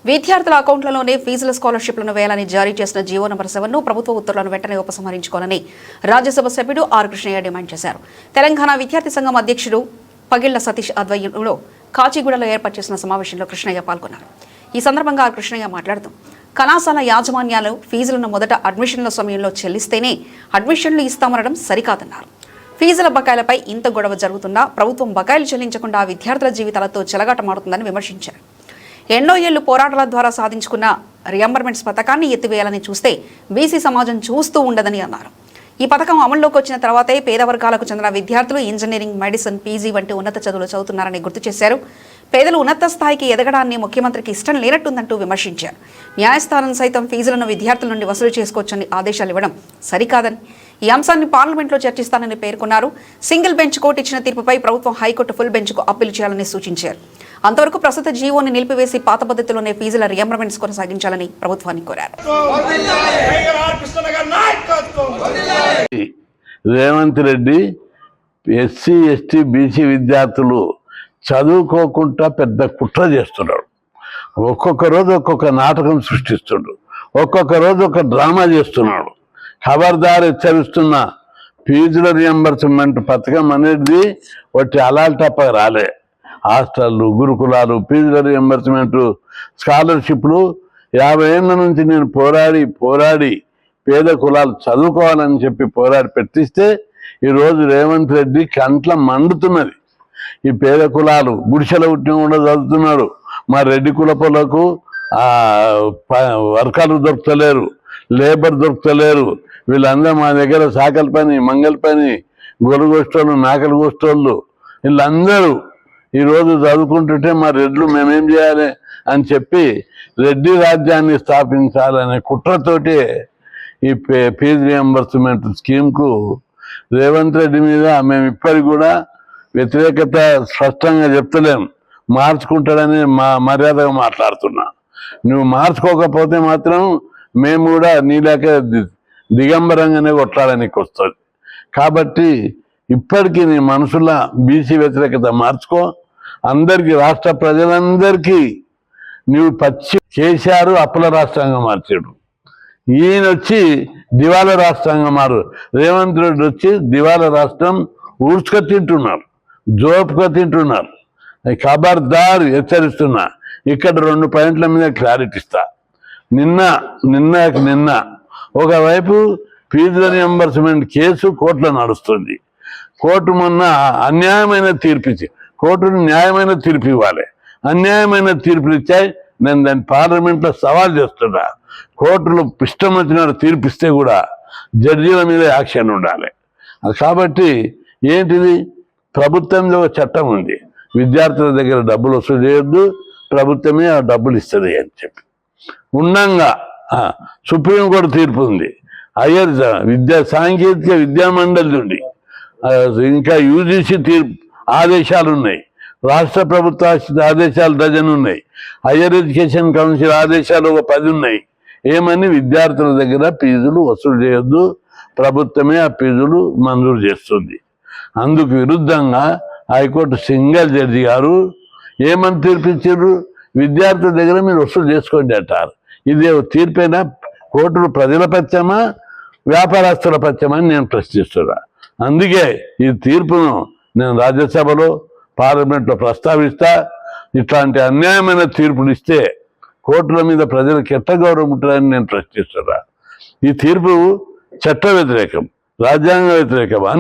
విద్యార్థుల అకౌంట్లలోనే ఫీజుల స్కాలర్షిప్లను వేయాలని జారీ చేసిన జీవో నంబర్ 7ను ప్రభుత్వ ఉత్తర్వులను వెంటనే ఉపసంహరించుకోవాలని రాజ్యసభ సభ్యుడు ఆర్ కృష్ణయ్య డిమాండ్ చేశారు. తెలంగాణ విద్యార్థి సంఘం అధ్యక్షుడు పగిళ్ల సతీష్ ఆధ్వర్యంలో కాచిగూడలో ఏర్పాటు చేసిన సమావేశంలో కృష్ణయ్య పాల్గొన్నారు. ఈ సందర్భంగా ఆర్ కృష్ణయ్య మాట్లాడుతూ కళాశాల యాజమాన్యాలు ఫీజులను మొదట అడ్మిషన్ల సమయంలో చెల్లిస్తేనే అడ్మిషన్లు ఇస్తామనడం సరికాదన్నారు. ఫీజుల బకాయిలపై ఇంత గొడవ జరుగుతున్నా ప్రభుత్వం బకాయిలు చెల్లించకుండా విద్యార్థుల జీవితాలతో చెలగాటమాడుతుందని విమర్శించారు. ఎన్నో ఏళ్లు పోరాటాల ద్వారా సాధించుకున్న రియంబర్మెంట్స్ పథకాన్ని ఎత్తివేయాలని చూస్తే బీసీ సమాజం చూస్తూ ఉండదని అన్నారు. ఈ పథకం అమల్లోకి వచ్చిన తర్వాతే పేద వర్గాలకు చెందిన విద్యార్థులు ఇంజనీరింగ్, మెడిసిన్, పీజీ వంటి ఉన్నత చదువులు చదువుతున్నారని గుర్తు చేశారు. పేదలు ఉన్నత స్థాయికి ఎదగడాన్ని ముఖ్యమంత్రికి ఇష్టం లేనట్టుందంటూ విమర్శించారు. న్యాయస్థానం సైతం ఫీజులను విద్యార్థుల నుండి వసూలు చేసుకోవచ్చని ఆదేశాలు ఇవ్వడం సరికాదని, ఈ అంశాన్ని పార్లమెంట్లో చర్చిస్తానని పేర్కొన్నారు. సింగిల్ బెంచ్ కోర్టు ఇచ్చిన తీర్పుపై ప్రభుత్వం హైకోర్టు ఫుల్ బెంచ్కు అప్పీలు చేయాలని సూచించారు. అంతవరకు ప్రస్తుత జీవోని నిలిపివేసి పాత పద్ధతిలోనే ఫీజుల రియంబర్మెంట్స్ కొనసాగించాలని ప్రభుత్వాన్ని కోరారు. Revanth Reddy SC, ST, BC విద్యార్థులు చదువుకోకుండా పెద్ద కుట్ర చేస్తున్నాడు. ఒక్కొక్క రోజు ఒక్కొక్క నాటకం సృష్టిస్తున్నాడు, ఒక్కొక్క రోజు ఒక డ్రామా చేస్తున్నాడు. ఖబర్దార్ హెచ్చరిస్తున్న ఫీజుల రియంబర్స్మెంట్ పథకం అనేది ఒకటి అలాంటప్ప రాలే. హాస్టళ్ళు, గురుకులాలు, ఫీజుల రియంబర్స్మెంట్, స్కాలర్షిప్లు 50 ఏళ్ళ నుంచి నేను పోరాడి పేద కులాలు చదువుకోవాలని చెప్పి పోరాడి పెట్టిస్తే ఈరోజు రేవంత్ రెడ్డి కంట్ల మండుతున్నది. ఈ పేద కులాలు గుడిసెల ఉట్టిన కూడా చదువుతున్నారు. మా రెడ్డి కులపులకు వర్కర్లు దొరుకుతలేరు, లేబర్ దొరుకుతలేరు. వీళ్ళందరూ మా దగ్గర సాకల పని, మంగళ పని, గొలుగోష్టోళ్ళు, మేకలు గోష్టోళ్ళు వీళ్ళందరూ ఈరోజు చదువుకుంటుంటే మా రెడ్లు మేమేం చేయాలి అని చెప్పి రెడ్డి రాజ్యాన్ని స్థాపించాలనే కుట్రతోటి ఈ ఫీజు రియంబర్స్మెంట్ స్కీమ్కు రేవంత్ రెడ్డి మీద మేము ఇప్పటికి కూడా వ్యతిరేకత స్పష్టంగా చెప్తలేం. మార్చుకుంటాడని మర్యాదగా మాట్లాడుతున్నా. నువ్వు మార్చుకోకపోతే మాత్రం మేము కూడా నీలాక దిగంబరంగానే కొట్లాడడానికి వస్తుంది. కాబట్టి ఇప్పటికీ నీ మనసులో బీసీ వ్యతిరేకత మార్చుకో. అందరికీ, రాష్ట్ర ప్రజలందరికీ నువ్వు కేసీఆర్ అప్పుల రాష్ట్రంగా మార్చాడు. ఈయన వచ్చి దివాలా రాష్ట్రంగా మారు. రేవంత్ రెడ్డి వచ్చి దివాలా రాష్ట్రం ఊడ్చుక తింటున్నారు, జోపుక తింటున్నారు. ఖబర్దార్ హెచ్చరిస్తున్నా. ఇక్కడ 2 పాయింట్ల మీద క్లారిటీ ఇస్తా. నిన్న ఒకవైపు ఫీజుల రియంబర్స్మెంట్ కేసు కోర్టులో నడుస్తుంది. కోర్టు మొన్న అన్యాయమైన తీర్పు ఇచ్చి, కోర్టును న్యాయమైన తీర్పు ఇవ్వాలి. అన్యాయమైన తీర్పులు ఇచ్చాయి. నేను దాన్ని పార్లమెంట్లో సవాల్ చేస్తున్నా. కోర్టులు ఇష్టం వచ్చినట్టు తీర్పు ఇస్తే కూడా జడ్జీల మీద యాక్షన్ ఉండాలి. కాబట్టి ఏంటిది, ప్రభుత్వంలో ఒక చట్టం ఉంది, విద్యార్థుల దగ్గర డబ్బులు వసూలు చేయొద్దు, ప్రభుత్వమే ఆ డబ్బులు ఇస్తుంది అని చెప్పి ఉండంగా సుప్రీంకోర్టు తీర్పు ఉంది. సాంకేతిక విద్యా మండలి నుండి ఇంకా యూజీసీ తీర్పు ఆదేశాలు ఉన్నాయి. రాష్ట్ర ప్రభుత్వ ఆదేశాలు డజన్ ఉన్నాయి. హయ్యర్ ఎడ్యుకేషన్ కౌన్సిల్ ఆదేశాలు ఒక 10 ఉన్నాయి. ఏమని, విద్యార్థుల దగ్గర ఫీజులు వసూలు చేయొద్దు, ప్రభుత్వమే ఆ ఫీజులు మంజూరు చేస్తుంది. అందుకు విరుద్ధంగా హైకోర్టు సింగిల్ జడ్జి గారు ఏమని తీర్పిచ్చారు, విద్యార్థుల దగ్గర మీరు వసూలు చేసుకోండి అంటారు. ఇది తీర్పైనా కోర్టులు ప్రజల పక్షమా వ్యాపారస్తుల పక్షమా అని నేను ప్రశ్నిస్తున్నా. అందుకే ఈ తీర్పును నేను రాజ్యసభలో, పార్లమెంట్లో ప్రస్తావిస్తా. ఇట్లాంటి అన్యాయమైన తీర్పులు ఇస్తే కోర్టుల మీద ప్రజలకు ఎట్ట గౌరవం ఉంటుందని నేను ప్రశ్నిస్తున్నా. ఈ తీర్పు చట్ట వ్యతిరేకం, రాజ్యాంగ వ్యతిరేకం.